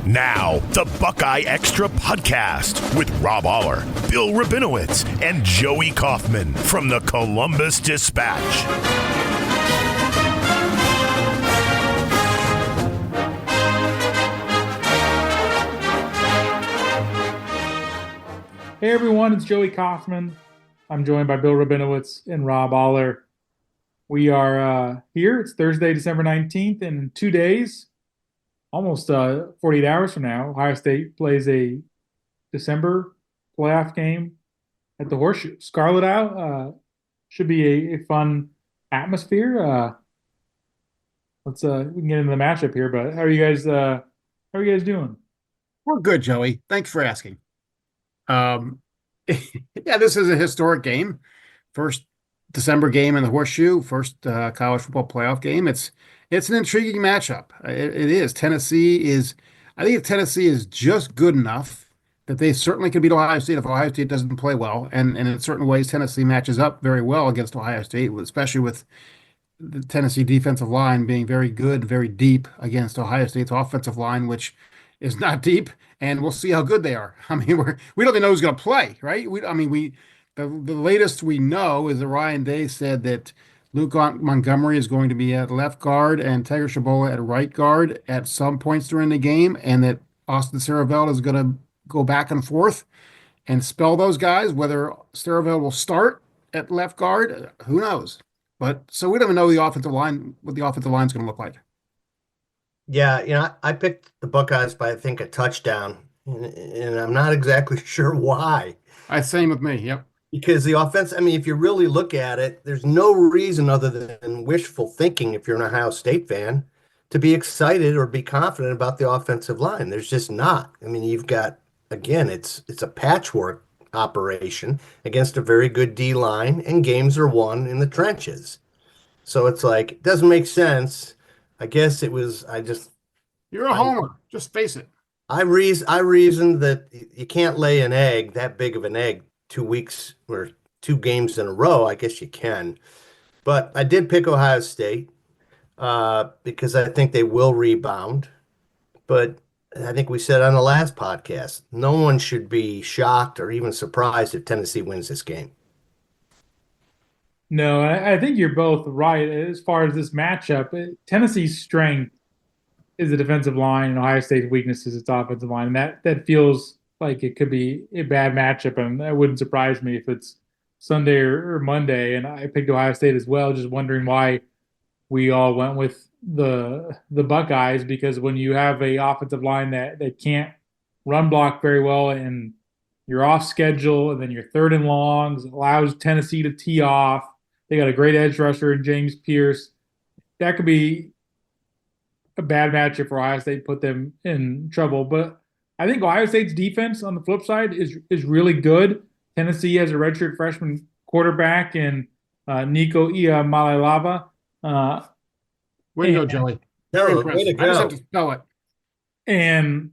Now, the Buckeye Extra podcast with Rob Oller, Bill Rabinowitz, and Joey Kaufman from the Columbus Dispatch. Hey everyone, it's Joey Kaufman. I'm joined by Bill Rabinowitz and Rob Oller. We are here. It's Thursday, December 19th, and in 2 days, almost 48 hours from now, Ohio State plays a December playoff game at the Horseshoe. Scarlet out. Should be a fun atmosphere. We can get into the matchup here, but how are you guys doing? We're good, Joey. Thanks for asking. Yeah, this is a historic game. First December game in the Horseshoe, first college football playoff game. It's an intriguing matchup. It is. I think Tennessee is just good enough that they certainly can beat Ohio State if Ohio State doesn't play well. And in certain ways, Tennessee matches up very well against Ohio State, especially with the Tennessee defensive line being very good, very deep against Ohio State's offensive line, which is not deep. And we'll see how good they are. I mean, we don't even know who's going to play, right? The latest we know is that Ryan Day said that Luke Montgomery is going to be at left guard and Tiger Shabola at right guard at some points during the game, and that Austin Saravel is going to go back and forth and spell those guys. Whether Saravel will start at left guard, who knows? But so we don't even know what the offensive line is going to look like. Yeah, I picked the Buckeyes by, I think, a touchdown, and I'm not exactly sure why. Same with me, yep. Because the offense, if you really look at it, there's no reason other than wishful thinking, if you're an Ohio State fan, to be excited or be confident about the offensive line. There's just not. You've got, again, it's a patchwork operation against a very good D line, and games are won in the trenches. So it's like, it doesn't make sense. I guess it was, You're a homer. Just face it. I reasoned that you can't lay an egg, that big of an egg, 2 weeks or 2 games in a row. I guess you can. But I did pick Ohio State because I think they will rebound. But I think we said on the last podcast, no one should be shocked or even surprised if Tennessee wins this game. No, I think you're both right. As far as this matchup, Tennessee's strength is the defensive line, and Ohio State's weakness is its offensive line. And that feels like it could be a bad matchup, and that wouldn't surprise me if it's Sunday or Monday. And I picked Ohio State as well, just wondering why we all went with the Buckeyes, because when you have a offensive line that can't run block very well, and you're off schedule, and then you're third and longs, allows Tennessee to tee off. They got a great edge rusher in James Pierce. That could be a bad matchup for Ohio State, put them in trouble. But I think Ohio State's defense on the flip side is really good. Tennessee has a redshirt freshman quarterback in Nico Iamaleava. Way to go, Joey. Way to go. I just have to spell it. And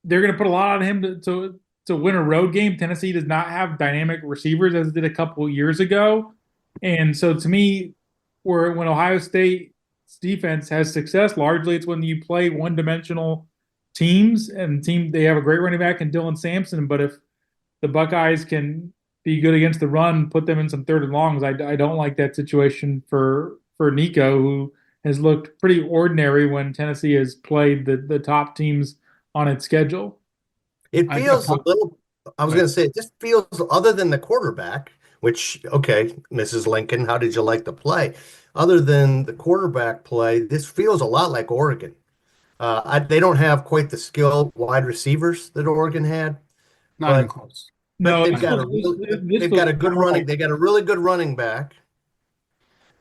they're going to put a lot on him to win a road game. Tennessee does not have dynamic receivers as it did a couple of years ago. And so to me, when Ohio State's defense has success, largely it's when you play one-dimensional teams, and they have a great running back in Dylan Sampson. But if the Buckeyes can be good against the run, put them in some third and longs, I don't like that situation for Nico, who has looked pretty ordinary when Tennessee has played the top teams on its schedule. It feels a little, I was going to say, it just feels, other than the quarterback, which, okay, Mrs. Lincoln, how did you like the play? Other than the quarterback play, this feels a lot like Oregon. They don't have quite the skilled wide receivers that Oregon had. Not even close. No, they've got a good running. They got a really good running back,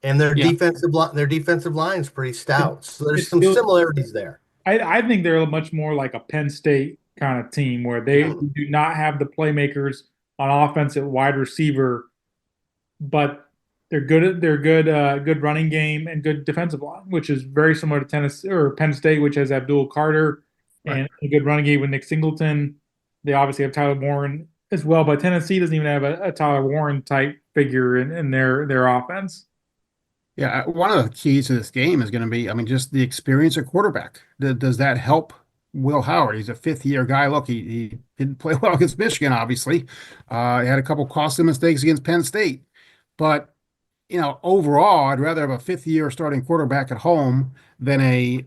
and their defensive line is pretty stout. So there's some similarities there. I think they're much more like a Penn State kind of team, where they do not have the playmakers on offense at wide receiver, but they're good running game and good defensive line, which is very similar to Tennessee or Penn State, which has Abdul Carter and a good running game with Nick Singleton. They obviously have Tyler Warren as well, but Tennessee doesn't even have a Tyler Warren type figure in their offense. Yeah, one of the keys to this game is going to be, just the experience of quarterback. Does that help Will Howard. He's a fifth-year guy. Look, he didn't play well against Michigan, obviously. He had a couple costly mistakes against Penn State. But, overall, I'd rather have a fifth-year starting quarterback at home than a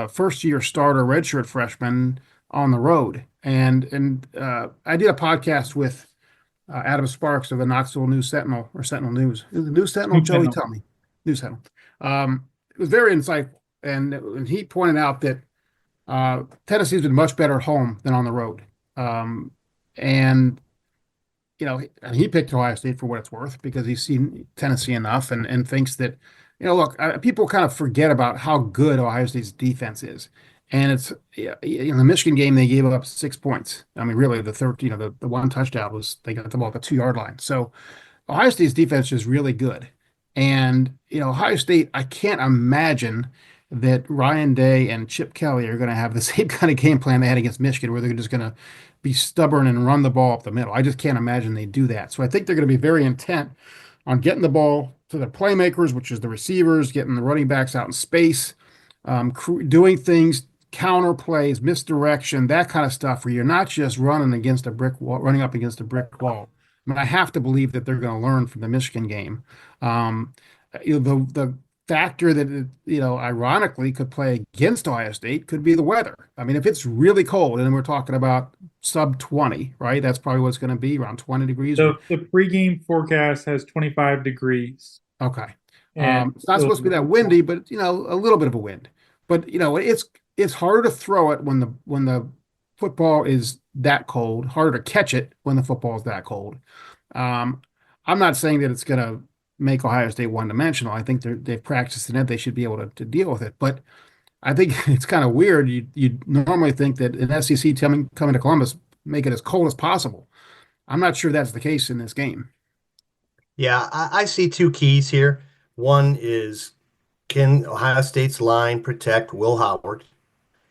first-year starter redshirt freshman on the road. And I did a podcast with Adam Sparks of the Knoxville News Sentinel, or Sentinel News. Is it News Sentinel? News Joey, Sentinel. tell me. News Sentinel. It was very insightful. And he pointed out that Tennessee's been much better at home than on the road. And he picked Ohio State for what it's worth because he's seen Tennessee enough and thinks that, look, people kind of forget about how good Ohio State's defense is. And it's, in the Michigan game, they gave up 6 points. I mean, really, the third, the one touchdown was, they got the ball at the 2-yard line. So Ohio State's defense is really good. And, Ohio State, I can't imagine that Ryan Day and Chip Kelly are going to have the same kind of game plan they had against Michigan, where they're just going to be stubborn and run the ball up the middle. I just can't imagine they do that. So I think they're going to be very intent on getting the ball to the playmakers, which is the receivers, getting the running backs out in space, doing things, counter plays, misdirection, that kind of stuff, where you're not just running against a brick wall, running up against a brick wall. I mean, I have to believe that they're going to learn from the Michigan game. The factor that, ironically could play against Ohio State could be the weather. I mean, if it's really cold, and we're talking about sub 20, right? That's probably what it's going to be, around 20 degrees. So the pregame forecast has 25 degrees. Okay. And it's not supposed to be that windy, but, a little bit of a wind. But, it's harder to throw it when the football is that cold, harder to catch it when the football is that cold. I'm not saying that it's going to make Ohio State one-dimensional. I think they've practiced in it. They should be able to deal with it. But I think it's kind of weird. You'd normally think that an SEC coming to Columbus, make it as cold as possible. I'm not sure that's the case in this game. Yeah, I see two keys here. One is, can Ohio State's line protect Will Howard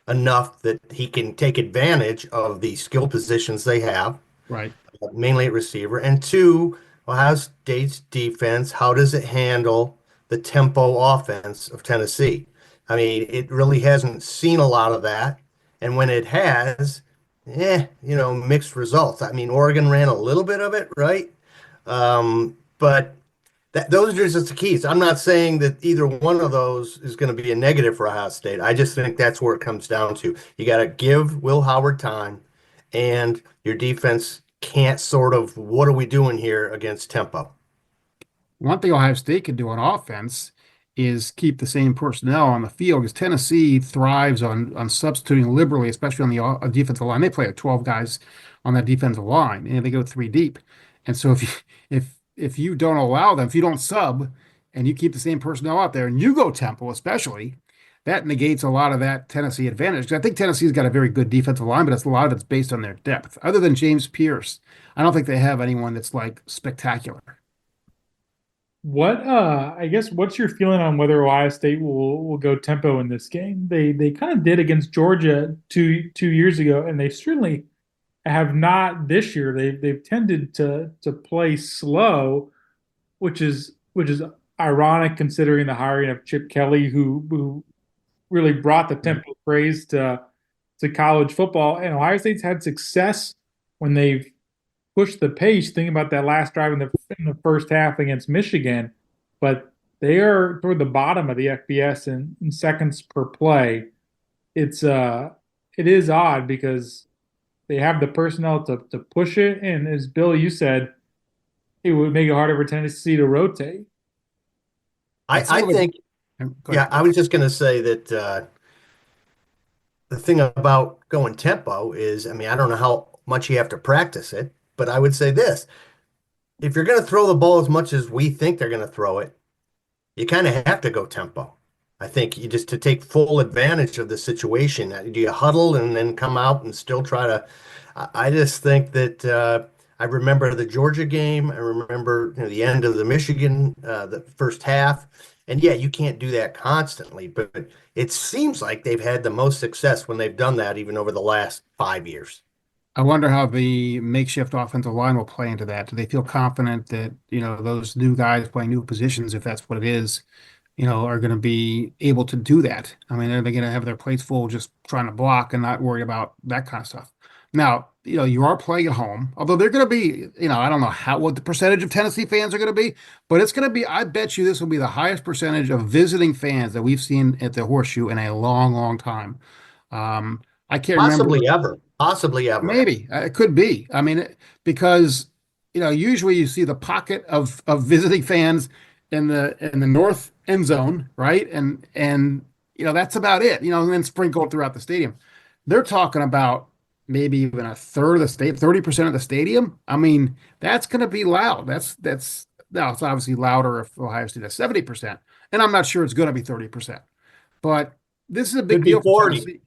enough that he can take advantage of the skill positions they have, Right. mainly at receiver? And two, Ohio State's defense, how does it handle the tempo offense of Tennessee? I mean, it really hasn't seen a lot of that. And when it has, mixed results. I mean, Oregon ran a little bit of it, right? But those are just the keys. I'm not saying that either one of those is going to be a negative for Ohio State. I just think that's where it comes down to. You got to give Will Howard time, and your defense can't what are we doing here against tempo? One thing Ohio State can do on offense is keep the same personnel on the field, because Tennessee thrives on substituting liberally, especially on the defensive line. They play 12 guys on that defensive line, and they go 3 deep. And so if you don't allow them, if you don't sub and you keep the same personnel out there and you go tempo, especially, that negates a lot of that Tennessee advantage. Because I think Tennessee's got a very good defensive line, but a lot of it's based on their depth. Other than James Pierce, I don't think they have anyone that's like spectacular. What's your feeling on whether Ohio State will go tempo in this game? They kind of did against Georgia two years ago, and they certainly have not this year. They've tended to play slow, which is ironic considering the hiring of Chip Kelly, who really brought the tempo praise to college football. And Ohio State's had success when they've pushed the pace. Think about that last drive in the first half against Michigan, but they are toward the bottom of the FBS in seconds per play. It is odd because they have the personnel to push it, and as Bill, you said, it would make it harder for Tennessee to rotate. I think, I was just going to say that the thing about going tempo is, I mean, I don't know how much you have to practice it, but I would say this: if you're going to throw the ball as much as we think they're going to throw it, you kind of have to go tempo. I think you just to take full advantage of the situation. Do you huddle and then come out and still try to? I just think that I remember the Georgia game. I remember the end of the Michigan, the first half. And yeah, you can't do that constantly, but it seems like they've had the most success when they've done that, even over the last 5 years. I wonder how the makeshift offensive line will play into that. Do they feel confident that, those new guys playing new positions, if that's what it is, are going to be able to do that. I mean, are they going to have their plates full just trying to block and not worry about that kind of stuff? Now, you are playing at home, although they're going to be, I don't know what the percentage of Tennessee fans are going to be, but it's going to be, I bet you this will be the highest percentage of visiting fans that we've seen at the Horseshoe in a long, long time. I can't remember. Possibly ever. Maybe it could be. I mean, because usually you see the pocket of visiting fans in the north end zone, right? And that's about it. And then sprinkled throughout the stadium. They're talking about maybe even a third of the state, 30% of the stadium. I mean, that's going to be loud. That's now it's obviously louder if Ohio State has 70%, and I'm not sure it's going to be 30%, but this is a big deal for 40.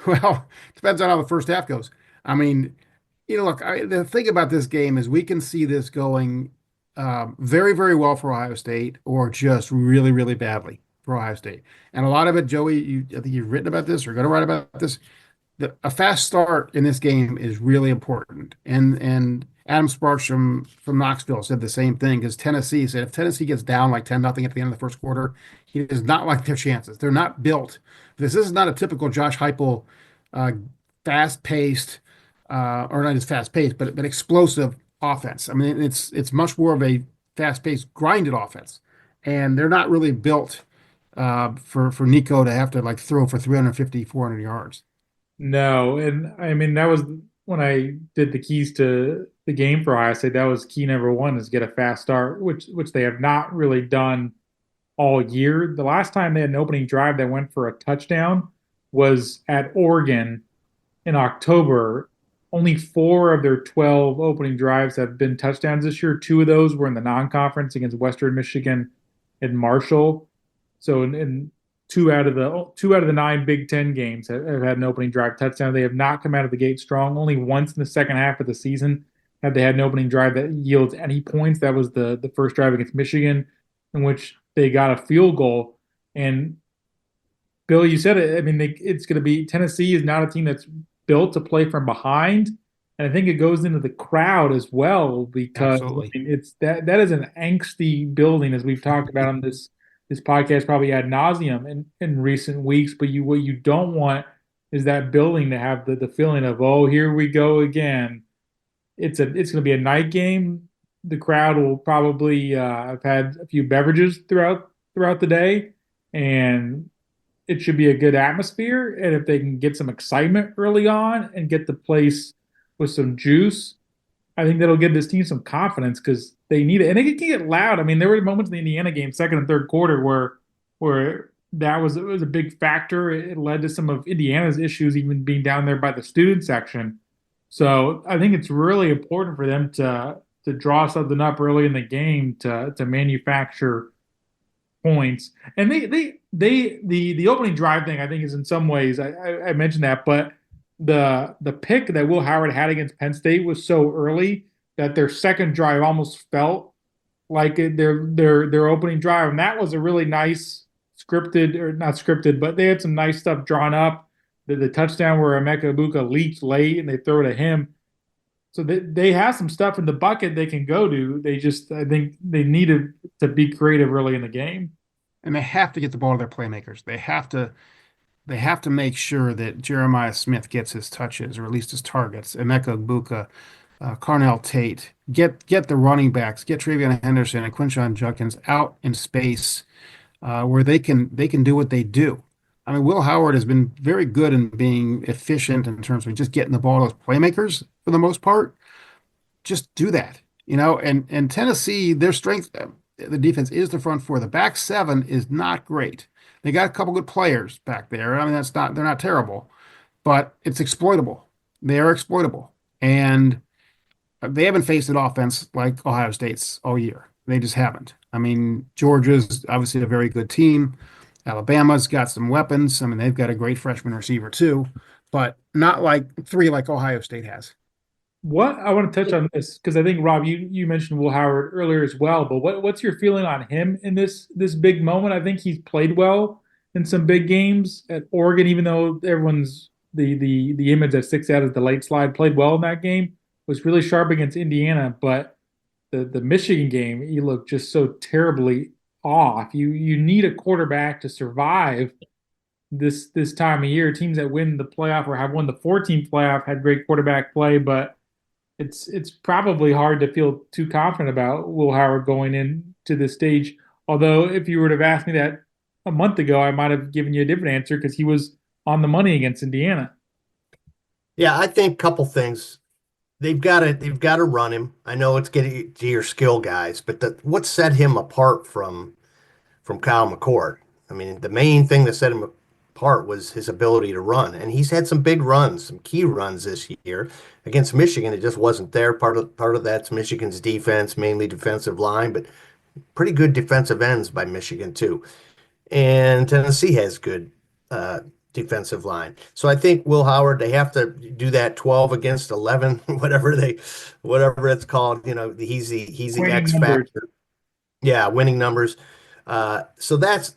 Well, depends on how the first half goes. I mean, look, the thing about this game is we can see this going very, very well for Ohio State or just really, really badly for Ohio State. And a lot of it, Joey, I think you've written about this or going to write about this. A fast start in this game is really important. And Adam Sparks from Knoxville said the same thing because Tennessee said if Tennessee gets down like 10-0 at the end of the first quarter, he does not like their chances. They're not built. This is not a typical Josh Heupel fast-paced, or not as fast-paced, but explosive offense. I mean, it's much more of a fast-paced, grinded offense. And they're not really built for Nico to have to like throw for 350, 400 yards. No, and I mean that was when I did the keys to the game for Ohio State. That was key number one is get a fast start, which they have not really done all year. The last time they had an opening drive that went for a touchdown was at Oregon in October. Only 4 of their 12 opening drives have been touchdowns this year. 2 of those were in the non-conference against Western Michigan and Marshall. So in 2 out of the 9 Big Ten games have had an opening drive touchdown. They have not come out of the gate strong. Only once in the second half of the season have they had an opening drive that yields any points. That was the first drive against Michigan, in which they got a field goal. And Bill, you said it. I mean, it's going to be Tennessee is not a team that's built to play from behind, and I think it goes into the crowd as well because it's that is an angsty building, as we've talked about on this podcast probably ad nauseum in recent weeks. But what you don't want is that building to have the feeling of, oh, here we go again. It's going to be a night game. The crowd will probably have had a few beverages throughout the day, and it should be a good atmosphere. And if they can get some excitement early on and get the place with some juice, I think that'll give this team some confidence because they need it. And it can get loud. I mean, there were moments in the Indiana game, second and third quarter, where it was a big factor. It led to some of Indiana's issues even being down there by the student section. So I think it's really important for them to draw something up early in the game to manufacture points. And the opening drive thing, I think, is in some ways I mentioned that, but the pick that Will Howard had against Penn State was so early that their second drive almost felt like their opening drive, and that was a really nice scripted, or not scripted, but they had some nice stuff drawn up. The touchdown where Emeka Egbuka leaked late and they throw to him. So they have some stuff in the bucket they can go to. I think they needed to be creative early in the game. And they have to get the ball to their playmakers. They have to make sure that Jeremiah Smith gets his touches, or at least his targets. Emeka Egbuka, Carnell Tate, get the running backs, get Travion Henderson and Quinshon Judkins out in space where they can do what they do. I mean, Will Howard has been very good in being efficient in terms of just getting the ball to those playmakers for the most part. Just do that, and Tennessee, their strength, the defense is the front four. The back seven is not great. They got a couple good players back there. I mean, they're not terrible, but it's exploitable. They are exploitable. And they haven't faced an offense like Ohio State's all year. They just haven't. I mean, Georgia's obviously a very good team. Alabama's got some weapons. I mean, they've got a great freshman receiver too, but not like 3 like Ohio State has. What I want to touch on this, because I think, Rob, you mentioned Will Howard earlier as well, but what's your feeling on him in this big moment? I think he's played well in some big games at Oregon, even though everyone's the image that sticks out is the late slide. Played well in that game, was really sharp against Indiana, but the Michigan game, he looked just so terribly off. You need a quarterback to survive this time of year. Teams that win the playoff or have won the 14 playoff had great quarterback play, but it's probably hard to feel too confident about Will Howard going into this stage. Although if you would have asked me that a month ago, I might have given you a different answer because he was on the money against Indiana. Yeah, I think a couple things. They've got to run him. I know it's getting to your skill guys, but what set him apart from Kyle McCord? I mean, the main thing that set him apart was his ability to run, and he's had some big runs, some key runs this year against Michigan. It just wasn't there. Part of that's Michigan's defense, mainly defensive line, but pretty good defensive ends by Michigan too. And Tennessee has good defensive line. So I think Will Howard, they have to do that 12 against 11, whatever it's called. You know, he's the Winning X numbers. factor. Yeah, winning numbers. So that's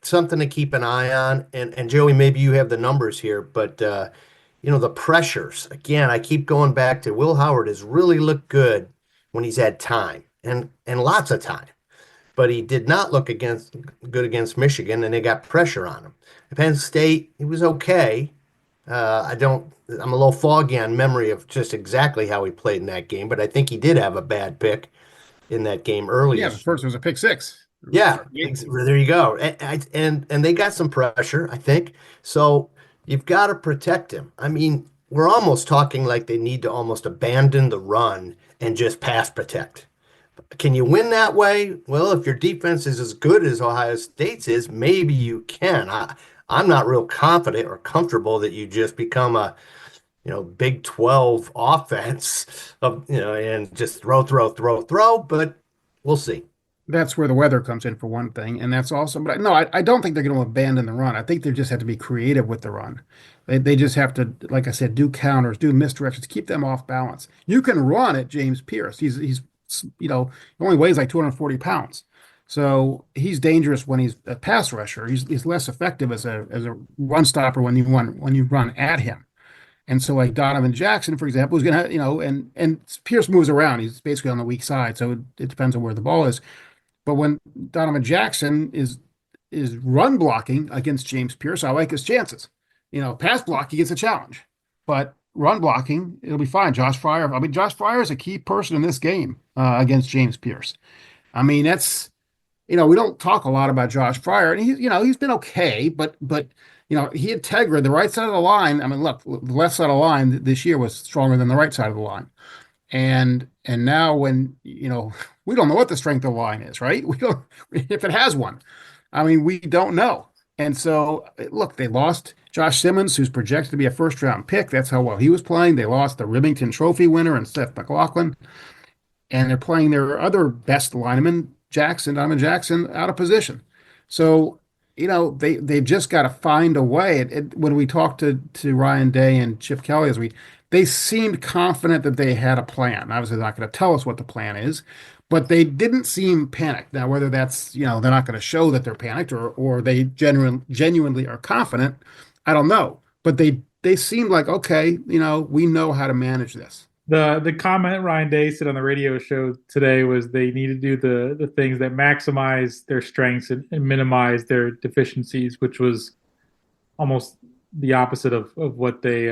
something to keep an eye on. And Joey, maybe you have the numbers here, but the pressures. Again, I keep going back to Will Howard has really looked good when he's had time and lots of time. But he did not look good against Michigan, and they got pressure on him. Penn State, he was okay. I'm a little foggy on memory of just exactly how he played in that game, but I think he did have a bad pick in that game early. Yeah, the first was a pick six. Yeah, there you go. And they got some pressure, I think. So you've got to protect him. I mean, we're almost talking like they need to almost abandon the run and just pass protect. Can you win that way? Well, if your defense is as good as Ohio State's is, maybe you can. I'm not real confident or comfortable that you just become a, Big 12 offense and just throw, but we'll see. That's where the weather comes in for one thing, and that's also. But no, I don't think they're going to abandon the run. I think they just have to be creative with the run. They just have to, like I said, do counters, do misdirections, keep them off balance. You can run at James Pierce. He's he only weighs like 240 pounds. So he's dangerous when he's a pass rusher. He's less effective as a run stopper when you run at him. And so like Donovan Jackson, for example, is going to, and Pierce moves around. He's basically on the weak side. So it depends on where the ball is. But when Donovan Jackson is run blocking against James Pierce, I like his chances. Pass block, he gets a challenge. But run blocking, it'll be fine. Josh Fryer is a key person in this game against James Pierce. I mean, that's, we don't talk a lot about Josh Fryer, and he's been okay, but he had Tegra, the right side of the line. I mean, look, the left side of the line this year was stronger than the right side of the line. And now when, we don't know what the strength of the line is, right? We don't, if it has one. I mean, we don't know. And so, look, they lost Josh Simmons, who's projected to be a first-round pick. That's how well he was playing. They lost the Remington Trophy winner and Seth McLaughlin. And they're playing their other best lineman, Donovan Jackson, out of position. So, they've just got to find a way. When we talked to Ryan Day and Chip Kelly, they seemed confident that they had a plan. Obviously, they're not going to tell us what the plan is, but they didn't seem panicked. Now, whether that's, they're not going to show that they're panicked or they genuinely are confident, I don't know. But they seemed like, okay, we know how to manage this. The comment Ryan Day said on the radio show today was they need to do the things that maximize their strengths and minimize their deficiencies, which was almost the opposite of what they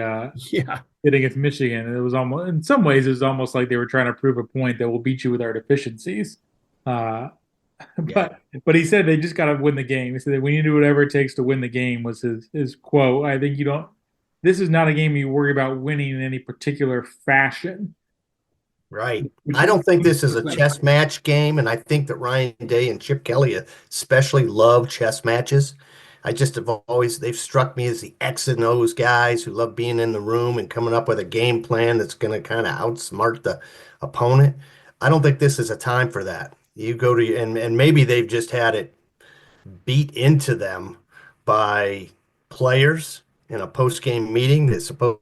did against Michigan. It was almost, in some ways, it was almost like they were trying to prove a point that we'll beat you with our deficiencies. But he said they just got to win the game. He said that we need to do whatever it takes to win the game was his quote. I think this is not a game you worry about winning in any particular fashion. Right. I don't think this is a chess match game, and I think that Ryan Day and Chip Kelly especially love chess matches. They've struck me as the X and O's guys who love being in the room and coming up with a game plan that's going to kind of outsmart the opponent. I don't think this is a time for that. You go to, and maybe they've just had it beat into them by players in a post-game meeting that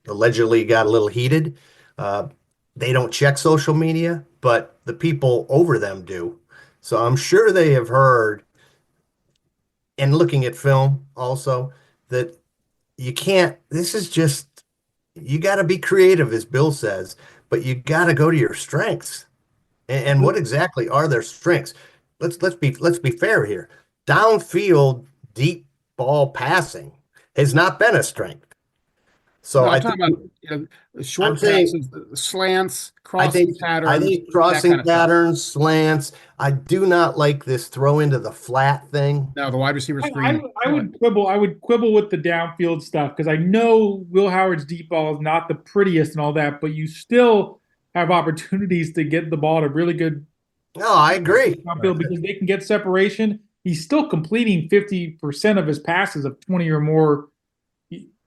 allegedly got a little heated. They don't check social media, but the people over them do. So I'm sure they have heard, and looking at film also, that you got to be creative, as Bill says, but you got to go to your strengths. And what exactly are their strengths? let's be fair here. Downfield deep ball passing has not been a strength. So No, I'm I think talking about I'm short saying passes, slants, I crossing think I patterns, think that kind crossing of stuff. patterns, slants. I do not like this throw into the flat thing. No, the wide receiver I, screen. I would quibble. I would quibble with the downfield stuff because I know Will Howard's deep ball is not the prettiest and all that, but you still have opportunities to get the ball to really good No, I agree. downfield because they can get separation. He's still completing 50% of his passes of 20 or more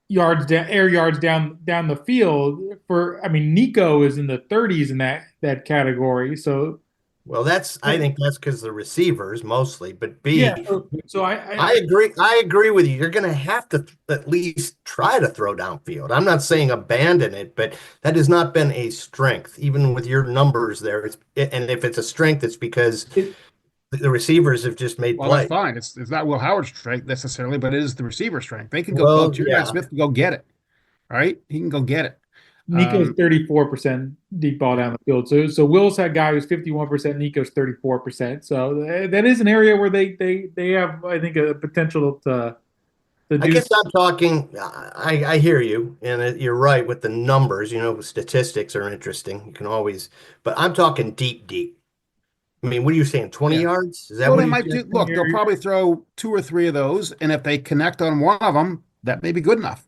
yards down, air yards down the field. I mean, Nico is in the 30s in that category. So Well, I think that's because the receivers mostly, but yeah, B, so I agree. I agree with you. You're going to have to at least try to throw downfield. I'm not saying abandon it, but that has not been a strength, even with your numbers there. And if it's a strength, it's because it, the receivers have just made Well, that's plays. fine. It's not Will Howard's strength necessarily, but it is the receiver strength. They can go. Well, Jerry yeah. Smith can go get it. Right? He can go get it. Nico's 34% deep ball down the field. So Will's had guy who's 51%, Nico's 34%. So that is an area where they have, I think, a potential to I do. guess I'm talking. I hear you, and you're right with the numbers. Statistics are interesting. You can always, but I'm talking deep, deep. I mean, what are you saying? 20 Yeah. yards? Is that Well, what they you might said? do. Look, they'll probably throw 2 or 3 of those, and if they connect on one of them, that may be good enough.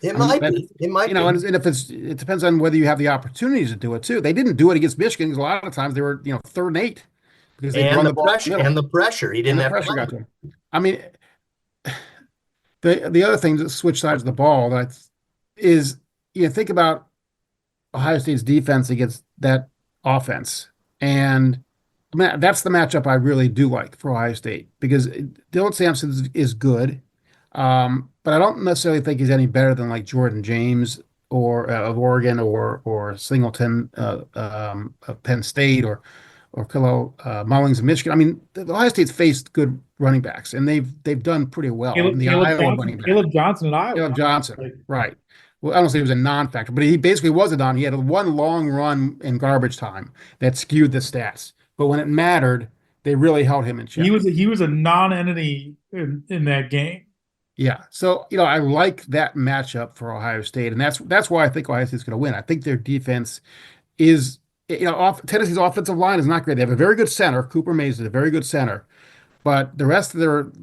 It I mean, might be. It might be. and if it depends on whether you have the opportunities to do it too. They didn't do it against Michigan because a lot of times they were, 3rd and 8 because they'd And run the the ball pressure, middle, and the pressure. He and didn't the have pressure got time. to him. I mean, the other thing to switch sides of the ball is think about Ohio State's defense against that offense, and I mean that's the matchup I really do like for Ohio State because Dylan Sampson is good, but I don't necessarily think he's any better than like Jordan James or of Oregon or Singleton of Penn State or Kilo Mullings of Michigan. I mean, the Ohio State's faced good running backs, and they've done pretty well. Caleb, The Caleb Iowa Johnson, running back, Caleb Johnson in Iowa. Caleb Johnson, right? Well, I don't say he was a non-factor, but he basically was a non. He had one long run in garbage time that skewed the stats, but when it mattered, they really held him in check. He was a non-entity in that game. Yeah, so I like that matchup for Ohio State, and that's why I think Ohio State's going to win. I think their defense is, Tennessee's offensive line is not great. They have a very good center. Cooper Mays is a very good center, but the rest of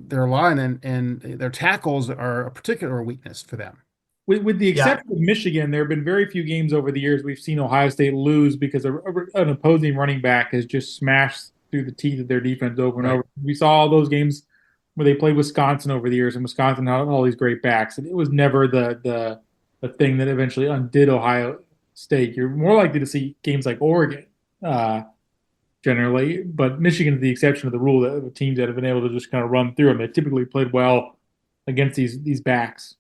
their line and their tackles are a particular weakness for them. With the exception of Michigan, there have been very few games over the years we've seen Ohio State lose because an opposing running back has just smashed through the teeth of their defense over and over. We saw all those games where they played Wisconsin over the years, and Wisconsin had all these great backs, and it was never the thing that eventually undid Ohio State. You're more likely to see games like Oregon, generally, but Michigan is the exception of the rule that the teams that have been able to just kind of run through them. They typically played well against these backs.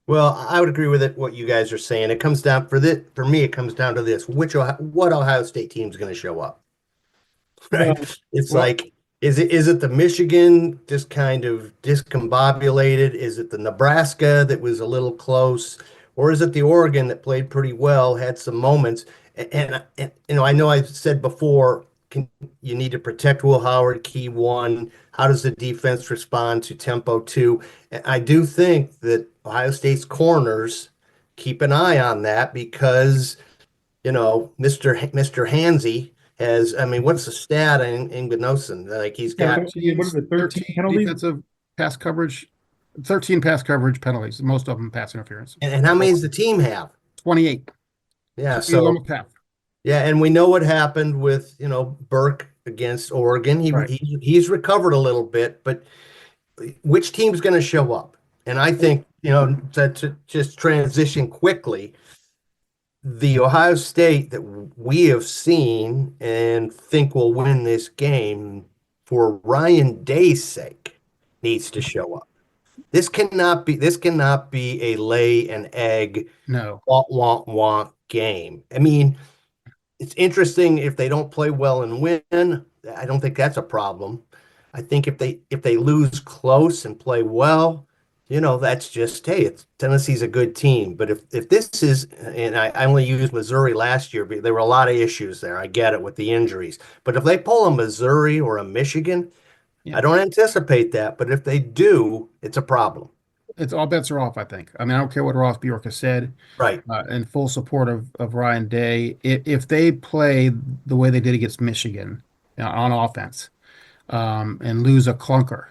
Well, I would agree with what you guys are saying. It comes down for me. It comes down to this: what Ohio State team is going to show up? Right? It's like, is it the Michigan just kind of discombobulated? Is it the Nebraska that was a little close, or is it the Oregon that played pretty well, had some moments? And I know I said before, you need to protect Will Howard, key one. How does the defense respond to tempo two? And I do think that Ohio State's corners keep an eye on that because, Mr. Hansy has, I mean, what's the stat in Gnosen? Like he's got What is it, 13 penalties? Defensive pass coverage, 13 pass coverage penalties, most of them pass interference. and how many does the team have? 28. Yeah, So almost half. Yeah, and we know what happened with, Burke against Oregon. He's recovered a little bit, but which team's going to show up? And I think, to just transition quickly, the Ohio State that we have seen and think will win this game for Ryan Day's sake needs to show up. This cannot be a lay an egg, want game. I mean, it's interesting if they don't play well and win. I don't think that's a problem. I think if they lose close and play well, that's just, hey, Tennessee's a good team. But if this is, and I only used Missouri last year, but there were a lot of issues there. I get it with the injuries. But if they pull a Missouri or a Michigan, I Yeah. don't anticipate that. But if they do, it's a problem. It's all bets are off, I think. I mean, I don't care what Ross Bjork has said, Right. in full support of Ryan Day. If they play the way they did against Michigan, on offense, and lose a clunker,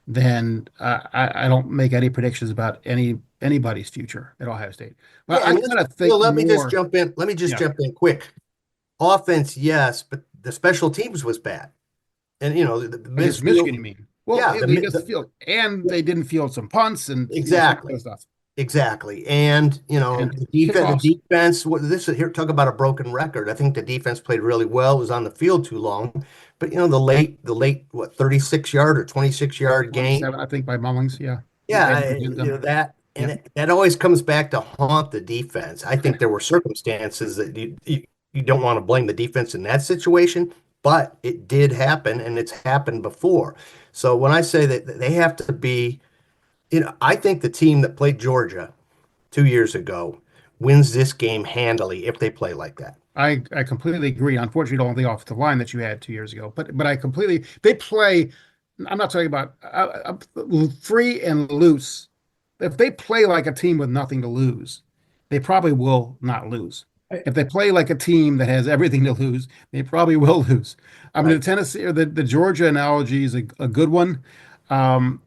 then I don't make any predictions about anybody's future at Ohio State. But Yeah, I and kind of think let me just more. jump in. Let me just Yeah, jump in quick. Offense, yes, but the special teams was bad. And the against missed Michigan, field. you mean? Well, Yeah, yeah, they missed the field, and they didn't field some punts and some exactly. other stuff Exactly. And, and the kickoffs. defense, this is here, talk about a broken record. I think the defense played really well, was on the field too long. But, what, 36-yard or 26-yard gain? 27, I think, by Mullings. Yeah, Yeah, and Wyndham. that, and Yeah, that always comes back to haunt the defense. I think there were circumstances that you don't want to blame the defense in that situation, but it did happen and it's happened before. So when I say that they have to be, I think the team that played Georgia 2 years ago wins this game handily if they play like that. I completely agree. Unfortunately, don't have the offensive line that you had 2 years ago, but I completely they play. I'm not talking about free and loose. If they play like a team with nothing to lose, they probably will not lose. If they play like a team that has everything to lose, they probably will lose. I mean, Right. the Tennessee or the Georgia analogy is a good one. Um,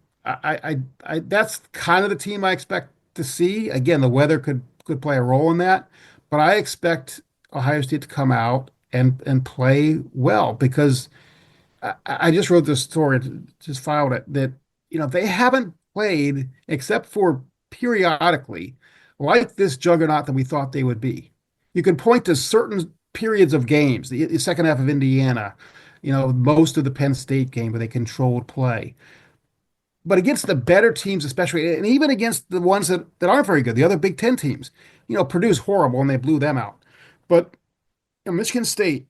that's kind of the team I expect to see. Again, the weather could play a role in that, but I expect Ohio State to come out and play well because I just wrote this story, just filed it, that they haven't played except for periodically like this juggernaut that we thought they would be. You can point to certain periods of games, the second half of Indiana, most of the Penn State game where they controlled play. But against the better teams, especially, and even against the ones that aren't very good, the other Big Ten teams, Purdue's horrible and they blew them out. But Michigan State,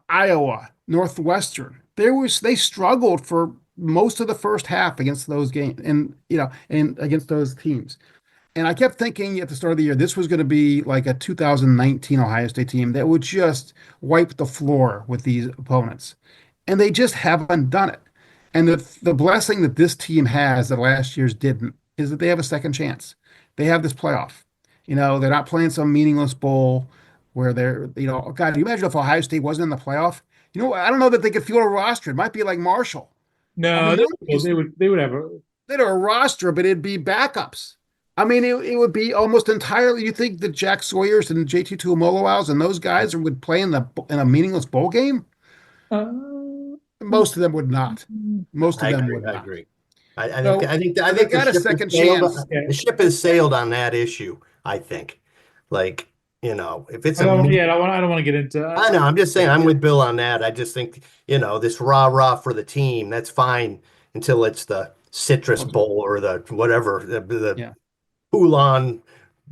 Iowa, Northwestern, they struggled for most of the first half against those games and against those teams. And I kept thinking at the start of the year, this was going to be like a 2019 Ohio State team that would just wipe the floor with these opponents. And they just haven't done it. And the blessing that this team has that last year's didn't is that they have a second chance. They have this playoff. They're not playing some meaningless bowl where God, do you imagine if Ohio State wasn't in the playoff? I don't know that they could field a roster. It might be like Marshall. I No, mean, they would have a. they'd have a roster, but it'd be backups. I mean, it would be almost entirely. You think that Jack Sawyer's and JT Tuimoloau's and those guys would play in a meaningless bowl game? Uh, Most of them would not. Most of I them agree. would I not. agree. I think So, I think so I they think the got a ship second has sailed. chance. yeah. The ship has sailed on that issue. I think, like if it's I a don't. me- Yeah, I don't want to get into. I know. I'm just saying. I'm with Bill on that. I just think this rah rah for the team. That's fine until it's the Citrus Bowl or the whatever the Yeah. Hulan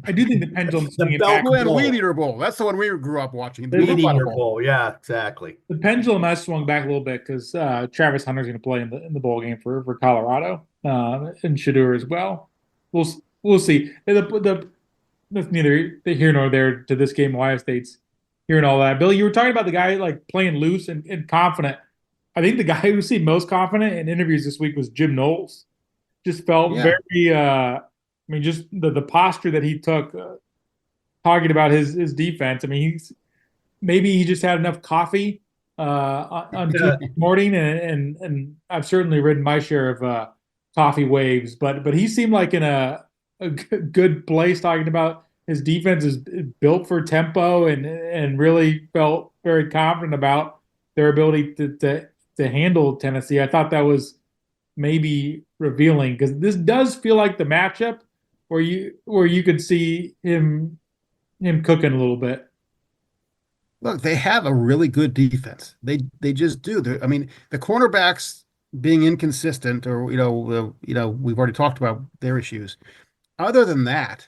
I do think the pendulum the swinging Belk back. And Bowl, Weed Eater Bowl. That's the one we grew up watching. The The- Peanut Weed Butter Eater Bowl. Bowl. Yeah, exactly. The pendulum has swung back a little bit because Travis Hunter's going to play in the bowl game for Colorado and Shadur as well. We'll see. That's neither here nor there to this game. Ohio State's hearing all that. Billy, you were talking about the guy like playing loose and confident. I think the guy who seemed most confident in interviews this week was Jim Knowles. Just felt Yeah. very. I mean, just the posture that he took, talking about his defense. I mean, maybe he just had enough coffee on Tuesday morning, and I've certainly ridden my share of coffee waves, but he seemed like in a good place talking about his defense is built for tempo and really felt very confident about their ability to handle Tennessee. I thought that was maybe revealing because this does feel like the matchup where you could see him cooking a little bit. Look, they have a really good defense. They just do. I mean, the cornerbacks being inconsistent, or we've already talked about their issues. Other than that,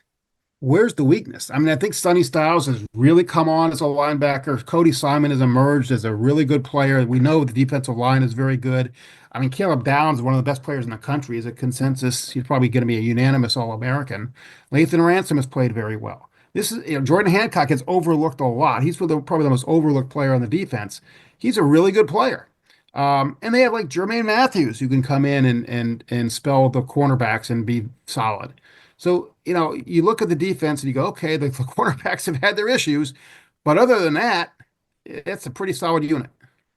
where's the weakness? I mean, I think Sonny Styles has really come on as a linebacker. Cody Simon has emerged as a really good player. We know the defensive line is very good. I mean, Caleb Downs is one of the best players in the country. Is a consensus. He's probably going to be a unanimous All-American. Lathan Ransom has played very well. This is, Jordan Hancock has overlooked a lot. He's probably the most overlooked player on the defense. He's a really good player. And they have like Jermaine Matthews who can come in and spell the cornerbacks and be solid. So, you look at the defense and you go, okay, the cornerbacks have had their issues, but other than that, it's a pretty solid unit.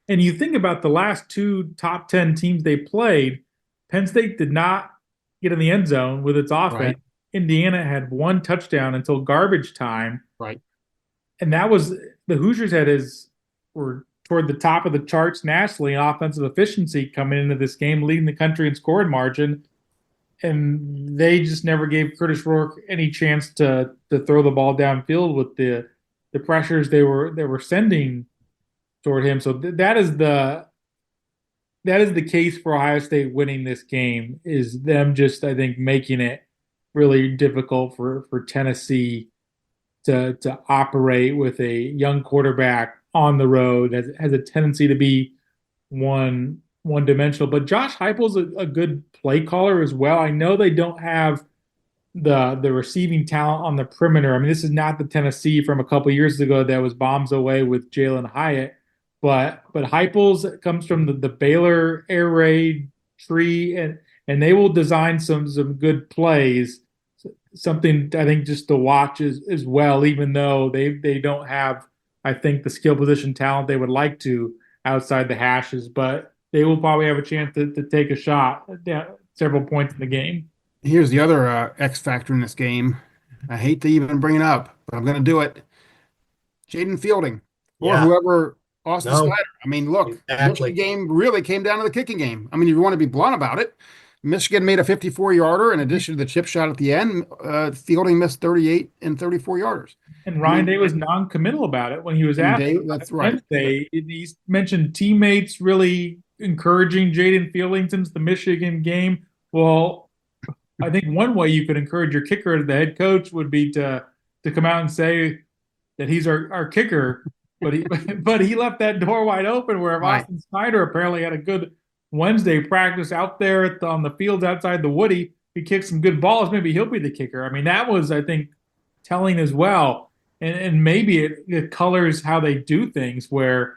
And you think about the last two top 10 teams they played, Penn State did not get in the end zone with its offense. Right. Indiana had one touchdown until garbage time. Right. And that was the Hoosiers were toward the top of the charts nationally in offensive efficiency coming into this game, leading the country in scoring margin. And they just never gave Curtis Rourke any chance to throw the ball downfield with the pressures they were sending toward him. So that is the case for Ohio State winning this game, is them just, I think, making it really difficult for Tennessee to operate with a young quarterback on the road that has a tendency to be one dimensional. But Josh Heupel's a good play caller as well. I know they don't have the receiving talent on the perimeter. I mean, this is not the Tennessee from a couple years ago that was bombs away with Jalen Hyatt, but Heupel's comes from the Baylor air raid tree, and they will design some good plays. Something I think just to watch as well, even though they don't have, I think, the skill position talent they would like to outside the hashes, but they will probably have a chance to take a shot at several points in the game. Here's the other X factor in this game. I hate to even bring it up, but I'm going to do it. Jaden Fielding or whoever, Austin Snyder. I mean, look, exactly. Michigan game really came down to the kicking game. I mean, if you want to be blunt about it, Michigan made a 54-yarder in addition to the chip shot at the end. Fielding missed 38 and 34-yarders. And Ryan Day was non-committal about it when he was asked. That's right. Wednesday. He mentioned teammates really encouraging Jaden Fielding since the Michigan game. Well, I think one way you could encourage your kicker as the head coach would be to come out and say that he's our kicker, but he left that door wide open where Right. Austin Snyder apparently had a good Wednesday practice out there on the fields outside the Woody. He kicked some good balls. Maybe he'll be the kicker. I mean, that was, I think, telling as well. And maybe it colors how they do things where,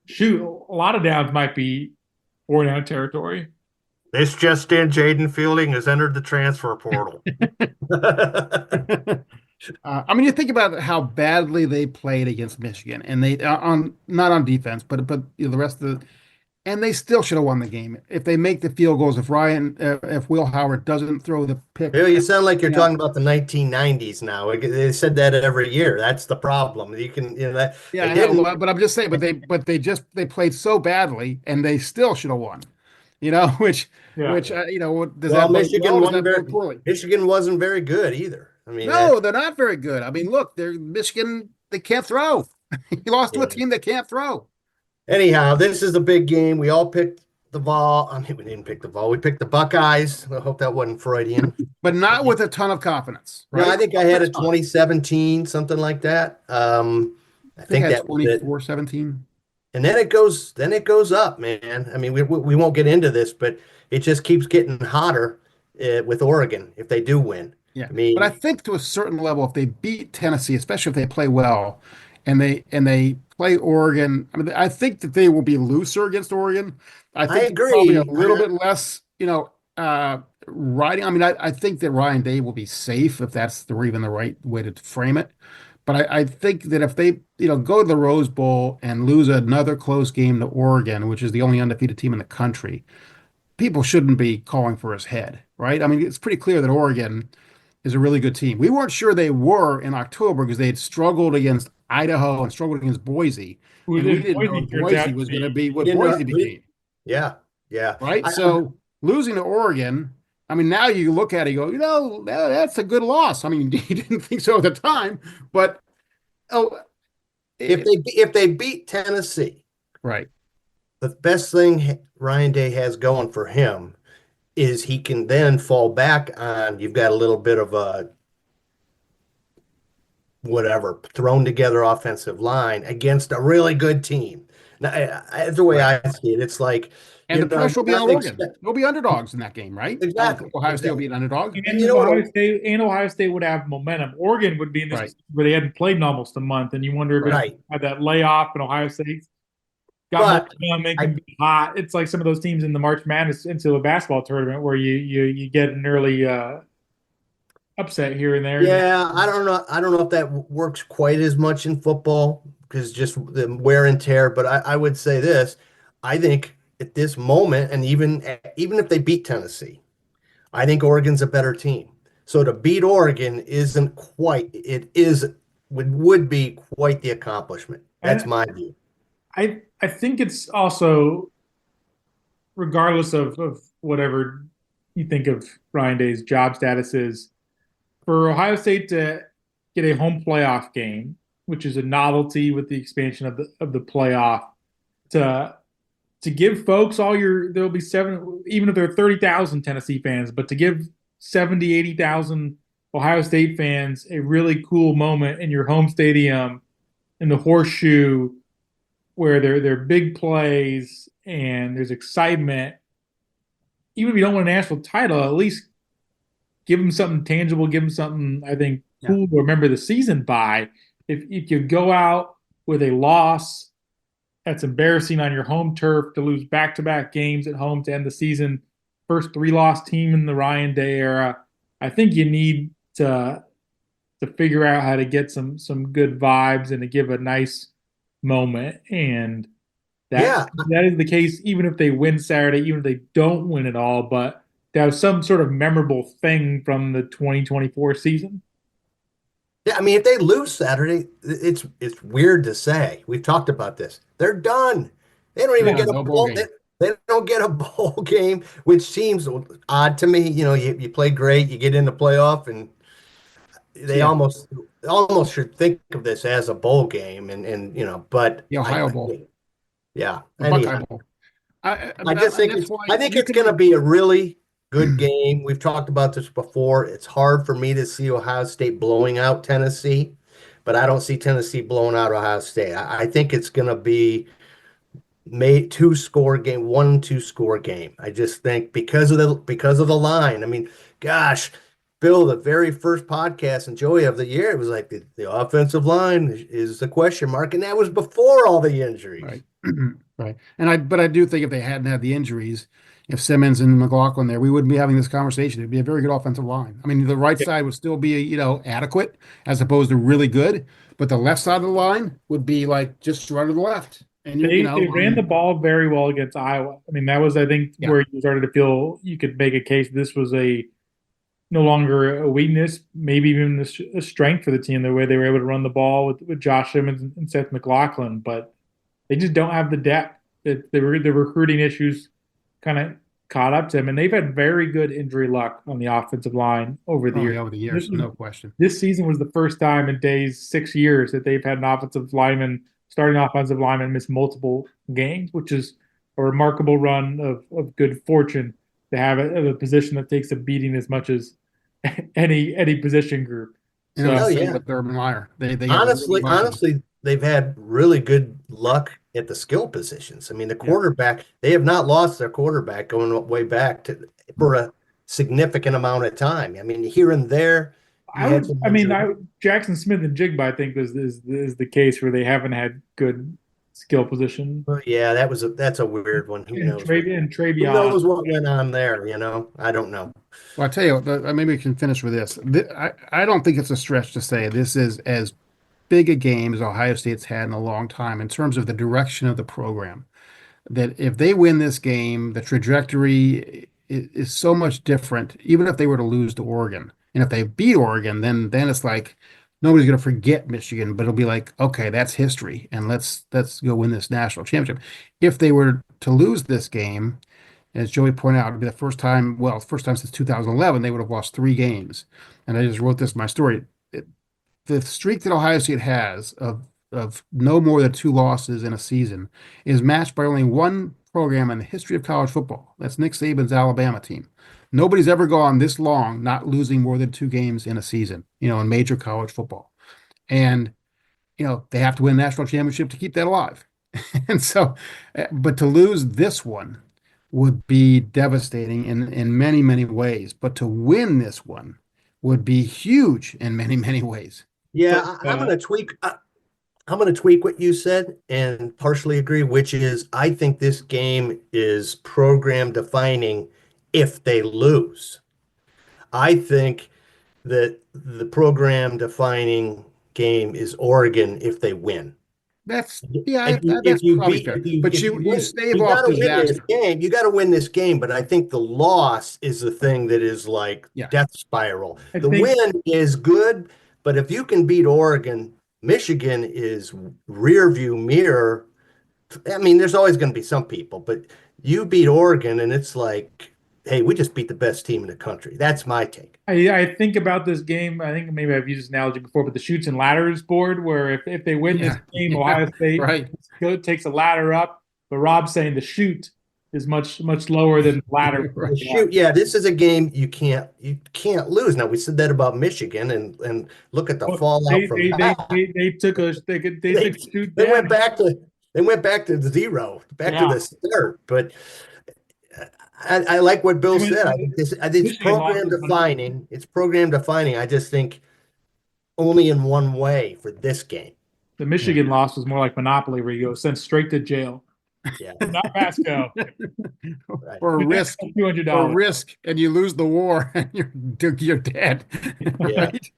shoot, a lot of downs might be 4-down territory. This just in, Jaden Fielding has entered the transfer portal. I mean, you think about how badly they played against Michigan, and they not on defense, but the rest of the. And they still should have won the game if they make the field goals. If Will Howard doesn't throw the pick. Bill, you sound like you're talking about the 1990s now. They said that every year. That's the problem. You can, that. Yeah, I know, but I'm just saying. But they played so badly, and they still should have won. Which does that Michigan wasn't very poorly? Michigan wasn't very good either. I mean, no, they're not very good. I mean, look, they're Michigan. They can't throw. He lost to a team that can't throw. Anyhow, this is a big game. We all picked the Vol. I mean, we didn't pick the Vol. We picked the Buckeyes. I hope that wasn't Freudian. But not with a ton of confidence. Right? No, I think I had a 2017, something like that. I think that 24-17. And then it goes up, man. I mean, we won't get into this, but it just keeps getting hotter with Oregon if they do win. Yeah, I mean, but I think to a certain level, if they beat Tennessee, especially if they play well, and they play Oregon, I mean, I think that they will be looser against Oregon. I agree. Probably a little bit less, riding. I mean, I think that Ryan Day will be safe if that's even the right way to frame it. But I think that if they, go to the Rose Bowl and lose another close game to Oregon, which is the only undefeated team in the country, people shouldn't be calling for his head, right? I mean, it's pretty clear that Oregon is a really good team. We weren't sure they were in October because they had struggled against Idaho and struggled against Boise. And we didn't know Boise was going to be what Boise became. Yeah. Right? So losing to Oregon, I mean, now you look at it, you go, that's a good loss. I mean, you didn't think so at the time, but if they beat Tennessee, right, the best thing Ryan Day has going for him is he can then fall back on. You've got a little bit of a whatever thrown together offensive line against a really good team. Now, the way Right. I see it, it's like, And the pressure will be not on Oregon. They'll be underdogs in that game, right? I don't exactly, think Ohio State will exactly. be an underdog. And You know what? Ohio State would have momentum. Oregon would be in this Right. where they hadn't played in almost a month, and you wonder if Right. it had that layoff and Ohio State got But momentum, they I, can be hot. It's like some of those teams in the March Madness into a basketball tournament where you get an early upset here and there. yeah, I don't know. I don't know if that works quite as much in football because just the wear and tear. But I would say this: I think at this moment, and even if they beat Tennessee, I think Oregon's a better team. So to beat Oregon isn't quite. It is would be quite the accomplishment. That's And my view. I think it's also regardless of whatever you think of Ryan Day's job status is, for Ohio State to get a home playoff game, which is a novelty with the expansion of the playoff, to give folks there'll be seven, even if there are 30,000 Tennessee fans, but to give 70, 80,000 Ohio State fans a really cool moment in your home stadium in the horseshoe where they're big plays and there's excitement. Even if you don't win a national title, at least give them something tangible, give them something I think cool to remember the season by. If you go out with a loss, that's embarrassing on your home turf to lose back-to-back games at home to end the season. First 3-loss team in the Ryan Day era. I think you need to figure out how to get some good vibes and to give a nice moment. And that is the case even if they win Saturday, even if they don't win it all. But that was some sort of memorable thing from the 2024 season. Yeah, I mean, if they lose Saturday, it's weird to say. We've talked about this. They're done. They don't even get a No bowl. game. They don't get a bowl game, which seems odd to me. You play great, you get in the playoff, and they Yeah. almost should think of this as a bowl game, and but The Ohio Bowl. Yeah. The Anyhow, Buckeye Bowl. I I just think that's why I think you it's can- going to be a really good game. We've talked about this before. It's hard for me to see Ohio State blowing out Tennessee, but I don't see Tennessee blowing out Ohio State. I think it's going to be made 2-score game, 1-2-score game. I just think because of the line. I mean, gosh, Bill, the very first podcast and Joey of the year, it was like the offensive line is the question mark, and that was before all the injuries. Right. Right. But I do think if they hadn't had the injuries, if Simmons and McLaughlin there, we wouldn't be having this conversation. It'd be a very good offensive line. I mean, the right side would still be, adequate as opposed to really good, but the left side of the line would be like just run to the left. And They ran the ball very well against Iowa. I mean, that was, I think, where you started to feel you could make a case this was no longer a weakness, maybe even a strength for the team, the way they were able to run the ball with Josh Simmons and Seth McLaughlin. But they just don't have the depth. The recruiting issues kind of caught up to them, and they've had very good injury luck on the offensive line over the years. Over the years, no question. This season was the first time in Day's 6 years that they've had an starting offensive lineman miss multiple games, which is a remarkable run of good fortune to have a position that takes a beating as much as any position group. And So, with Urban Meyer. They Honestly, they've had really good luck at the skill positions. I mean, the quarterback, they have not lost their quarterback going way back for a significant amount of time. I mean, here and there. Jackson Smith and Jigba, I think, is the case where they haven't had good skill position. Yeah, that's a weird one. Who knows? Who knows what went on there? I don't know. Well, I tell you, maybe we can finish with this. I don't think it's a stretch to say this is as big a game as Ohio State's had in a long time in terms of the direction of the program. That if they win this game, the trajectory is so much different, even if they were to lose to Oregon. And if they beat Oregon, then it's like nobody's going to forget Michigan, but it'll be like, okay, that's history, and let's go win this national championship. If they were to lose this game, as Joey pointed out, it'd be the first time since 2011 they would have lost 3 games. And I just wrote this in my story. The streak that Ohio State has of no more than 2 losses in a season is matched by only one program in the history of college football. That's Nick Saban's Alabama team. Nobody's ever gone this long not losing more than 2 games in a season, in major college football. And, they have to win a national championship to keep that alive. And so, but to lose this one would be devastating in many, many ways. But to win this one would be huge in many, many ways. Yeah, I'm going to tweak. I'm going to tweak what you said and partially agree, which is I think this game is program defining if they lose. I think that the program defining game is Oregon if they win. That's If that's you probably beat, fair. if you, But if you win, stave you off got to win this disaster. game. You got to win this game, but I think the loss is the thing that is like Yeah. death spiral. I The think- win is good, but if you can beat Oregon, Michigan is rear view mirror. I mean, there's always going to be some people, but you beat Oregon, and it's like, hey, we just beat the best team in the country. That's my take. I think about this game. I think maybe I've used this analogy before, but the shoots and ladders board, where if they win this game, Ohio State right. takes a ladder up. But Rob's saying the shoot is much lower than the ladder. Right. Shoot, yeah, this is a game you can't lose. Now we said that about Michigan, and look at the fallout from that. They took a shoot. They went back to zero, back to the start. But I like what Bill said. I think it's program defining. It's program defining. I just think only in one way for this game. The Michigan loss was more like Monopoly, where you go sent straight to jail. Yeah, Not pass go. right. Or risk, $200. and you lose the war, and you're dead. Yeah. Right?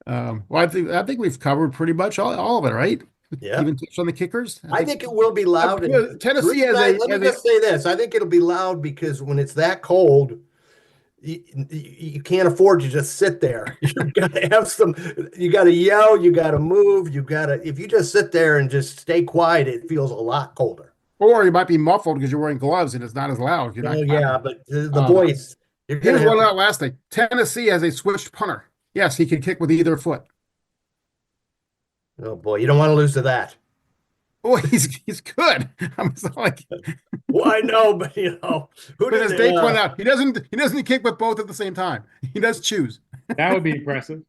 Well, I think we've covered pretty much all of it, right? Yeah. Even touched on the kickers. I think it will be loud. Tennessee has let me just say this. I think it'll be loud because when it's that cold, you can't afford to just sit there. You've got to have you got to yell, you got to move, if you just sit there and just stay quiet, it feels a lot colder. Or you might be muffled because you're wearing gloves and it's not as loud. You're not Yeah, but the voice. Here's one last thing. Tennessee has a switched punter. Yes, he can kick with either foot. Oh boy, you don't want to lose to that. Oh, he's good. I'm like, well, I know, but who but as Dave pointed out, he doesn't kick with both at the same time. He does choose. That would be impressive.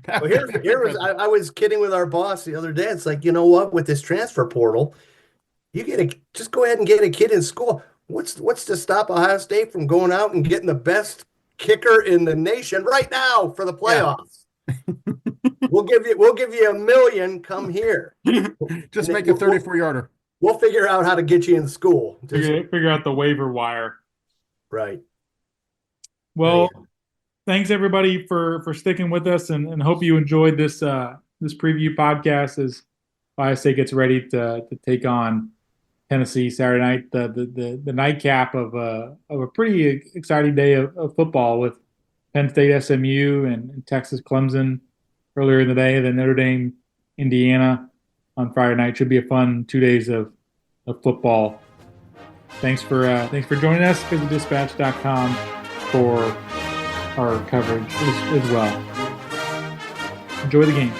I was kidding with our boss the other day. It's like, you know what? With this transfer portal, just go ahead and get a kid in school. What's to stop Ohio State from going out and getting the best kicker in the nation right now for the playoffs? Yeah. We'll give you $1 million. Come here. Just make a 34-yarder. We'll figure out how to get you in school. Figure out the waiver wire. Right. Well, thanks everybody for sticking with us, and hope you enjoyed this preview podcast as Ohio State gets ready to take on Tennessee Saturday night, the nightcap of a pretty exciting day of football with Penn State SMU and Texas Clemson earlier in the day, then Notre Dame Indiana on Friday night. Should be a fun 2 days of football. Thanks for joining us. Visit dispatch.com for our coverage as well. Enjoy the game.